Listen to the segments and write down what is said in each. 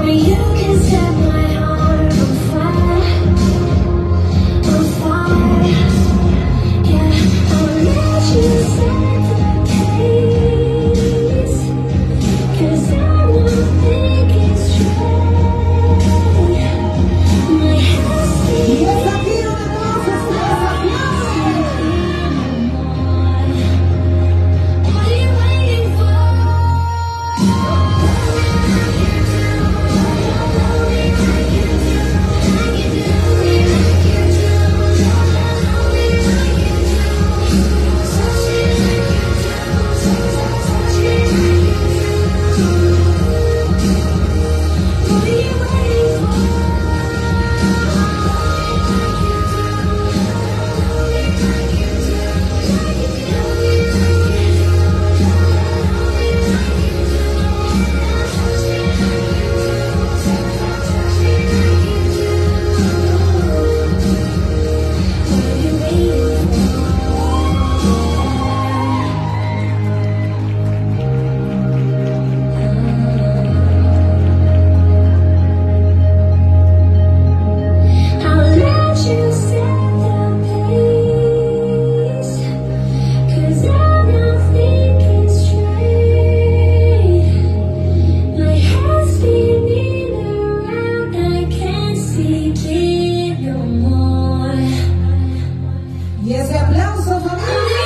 Only you can set my heart on fire, on fire. Yeah, I'll let you set the pace, 'cause I won't think it's straight. My head's Y es aquí donde todos ustedes aplaudan. What are you waiting for? I'll let you set the pace, 'cause I'm not thinking straight. My head's spinning around, I can't see it no more. Y ese aplauso, familia.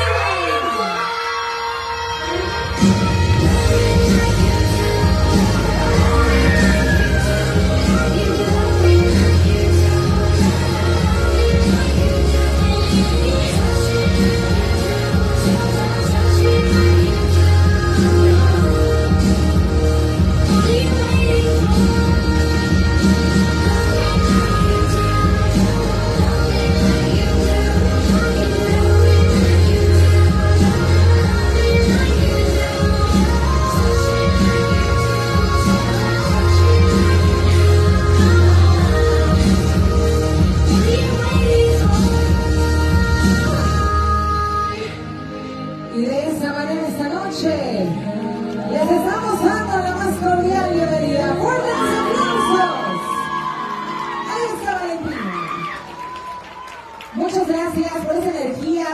Y de esa manera esta noche les estamos dando la más cordial bienvenida. ¡Fuertes aplausos! Ahí está Valentina. Muchas gracias por esa energía.